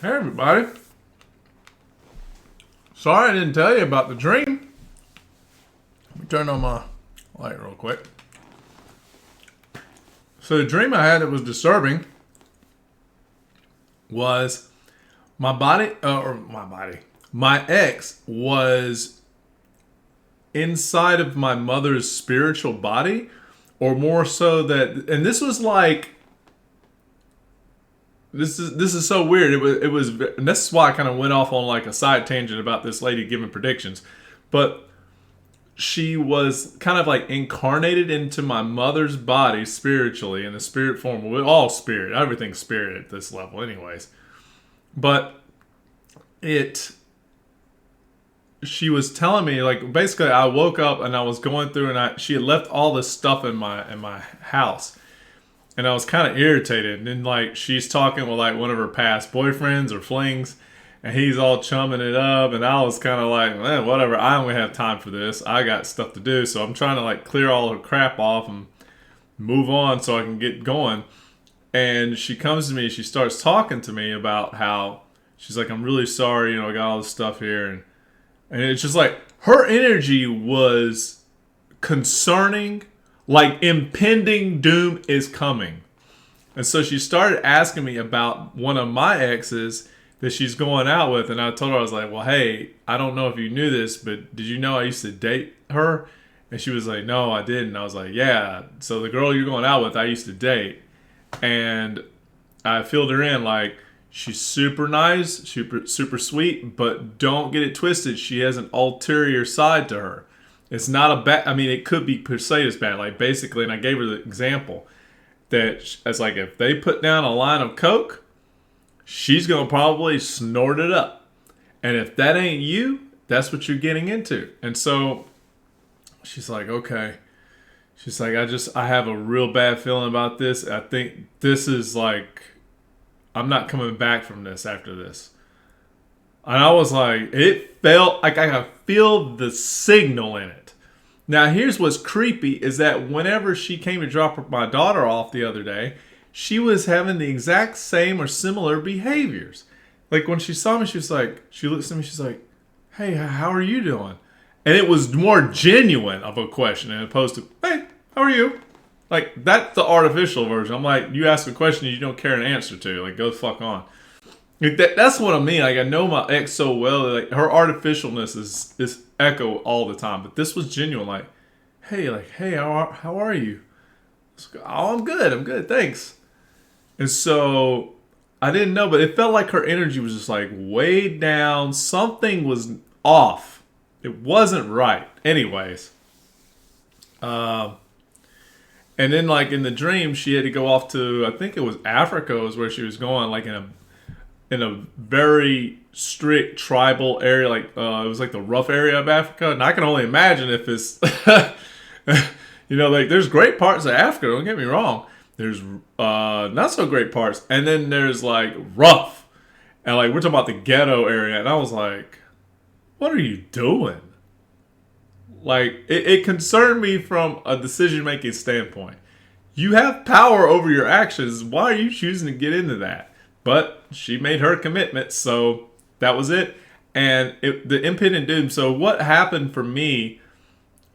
Hey everybody. Sorry I didn't tell you about the dream. Let me turn on my light real quick. So the dream I had that was disturbing was my ex was inside of my mother's spiritual body, or more so that, and this was like, this is so weird. It was and this is why I kind of went off on like a side tangent about this lady giving predictions, but she was kind of like incarnated into my mother's body spiritually in the spirit form. We're all spirit, everything's spirit at this level, anyways. But she was telling me, like, basically I woke up and I was going through and she had left all this stuff in my house. And I was kind of irritated. And then, like, she's talking with, like, one of her past boyfriends or flings. And he's all chumming it up. And I was kind of like, whatever. I don't have time for this. I got stuff to do. So I'm trying to, like, clear all her crap off and move on so I can get going. And she comes to me. She starts talking to me about how she's like, I'm really sorry. I got all this stuff here. And it's just like her energy was concerning. Like impending doom is coming. And so she started asking me about one of my exes that she's going out with. And I told her, I was like, well, hey, I don't know if you knew this, but did you know I used to date her? And she was like, no, I didn't. I was like, yeah. So the girl you're going out with, I used to date. And I filled her in like, she's super nice, super sweet, but don't get it twisted. She has an ulterior side to her. It's not a bad, I mean, it could be perceived as bad. Like, basically, and I gave her the example that it's like if they put down a line of Coke, she's going to probably snort it up. And if that ain't you, that's what you're getting into. And so she's like, okay. She's like, I have a real bad feeling about this. I think this is like, I'm not coming back from this after this. And I was like, it felt like I could feel the signal in it. Now, here's what's creepy is that whenever she came to drop my daughter off the other day, she was having the exact same or similar behaviors. Like when she saw me, she was like, she looks at me, she's like, hey, how are you doing? And it was more genuine of a question as opposed to, hey, how are you? Like, that's the artificial version. I'm like, you ask a question you don't care an answer to. Like, go the fuck on. Like that's what I mean. Like, I know my ex so well. Like, her artificialness is echo all the time. But this was genuine. Like, hey, how are you? Like, oh, I'm good, thanks. And so I didn't know, but it felt like her energy was just like way down. Something was off. It wasn't right. Anyways, and then like in the dream, she had to go off to, I think it was Africa, was where she was going, like in a very strict tribal area, like it was like the rough area of Africa. And I can only imagine if it's, like there's great parts of Africa. Don't get me wrong. There's not so great parts, and then there's like rough, and like we're talking about the ghetto area. And I was like, what are you doing? Like it concerned me from a decision making standpoint. You have power over your actions. Why are you choosing to get into that? But she made her commitment, so that was it. And the impending doom. So what happened for me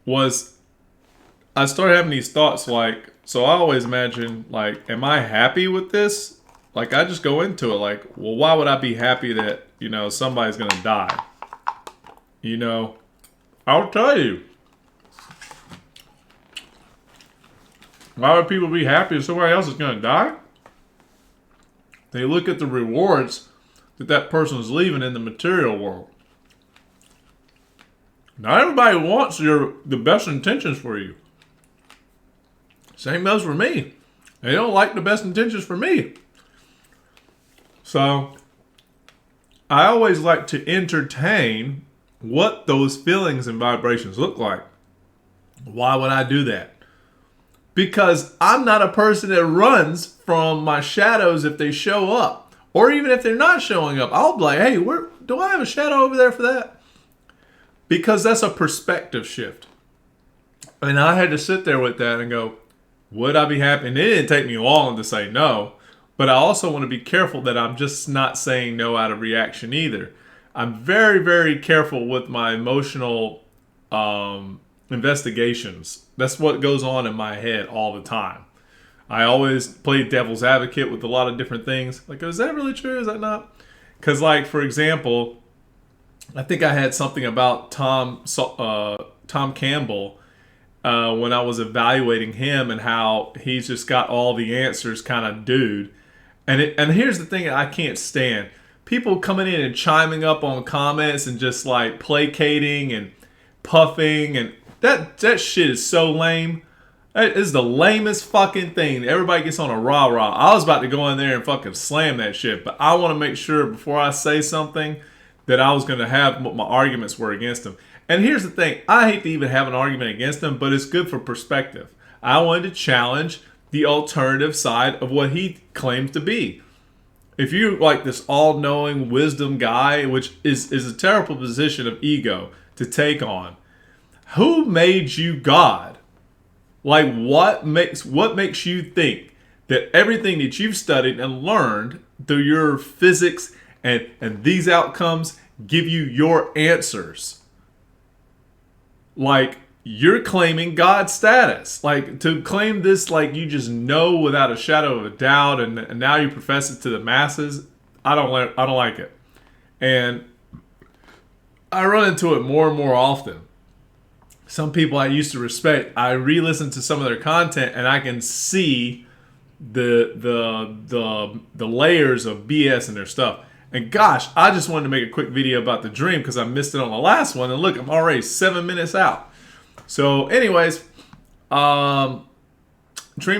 was I started having these thoughts like, so I always imagine, like, am I happy with this? Like, I just go into it like, well, why would I be happy that, somebody's going to die? I'll tell you. Why would people be happy if somebody else is going to die? They look at the rewards that person is leaving in the material world. Not everybody wants the best intentions for you. Same goes for me. They don't like the best intentions for me. So, I always like to entertain what those feelings and vibrations look like. Why would I do that? Because I'm not a person that runs from my shadows if they show up. Or even if they're not showing up. I'll be like, hey, do I have a shadow over there for that? Because that's a perspective shift. And I had to sit there with that and go, would I be happy? And it didn't take me long to say no. But I also want to be careful that I'm just not saying no out of reaction either. I'm very, very careful with my emotional investigations. That's what goes on in my head all the time. I always play devil's advocate with a lot of different things. Like, is that really true? Is that not? Because, like, for example, I think I had something about Tom Campbell when I was evaluating him and how he's just got all the answers kind of dude. And here's the thing that I can't stand. People coming in and chiming up on comments and just like placating and puffing, and that shit is so lame. That is the lamest fucking thing. Everybody gets on a rah-rah. I was about to go in there and fucking slam that shit, but I want to make sure before I say something that I was going to have what my arguments were against him. And here's the thing. I hate to even have an argument against him, but it's good for perspective. I wanted to challenge the alternative side of what he claims to be. If you're like this all-knowing wisdom guy, which is a terrible position of ego to take on, who made you God? Like, what makes you think that everything that you've studied and learned through your physics and these outcomes give you your answers? Like, you're claiming God status. Like, to claim this like you just know without a shadow of a doubt, and now you profess it to the masses. I don't like it. And I run into it more and more often. Some people I used to respect, I re-listen to some of their content and I can see the layers of BS in their stuff. And gosh, I just wanted to make a quick video about the dream because I missed it on the last one. And look, I'm already 7 minutes out. So anyways, dream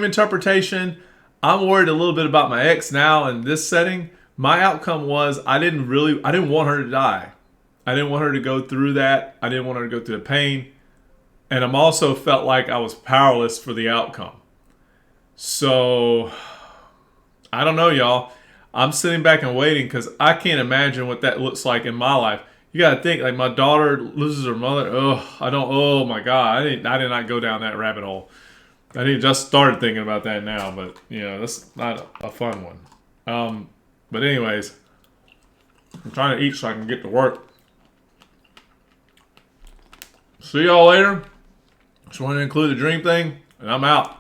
interpretation. I'm worried a little bit about my ex now in this setting. My outcome was I didn't want her to die. I didn't want her to go through that. I didn't want her to go through the pain. And I'm also felt like I was powerless for the outcome. So I don't know, y'all. I'm sitting back and waiting because I can't imagine what that looks like in my life. You got to think, like, my daughter loses her mother. Oh my God. I did not go down that rabbit hole. I didn't just started thinking about that now, but, you know, that's not a fun one. But anyways, I'm trying to eat so I can get to work. See y'all later. Just wanted to include the dream thing, and I'm out.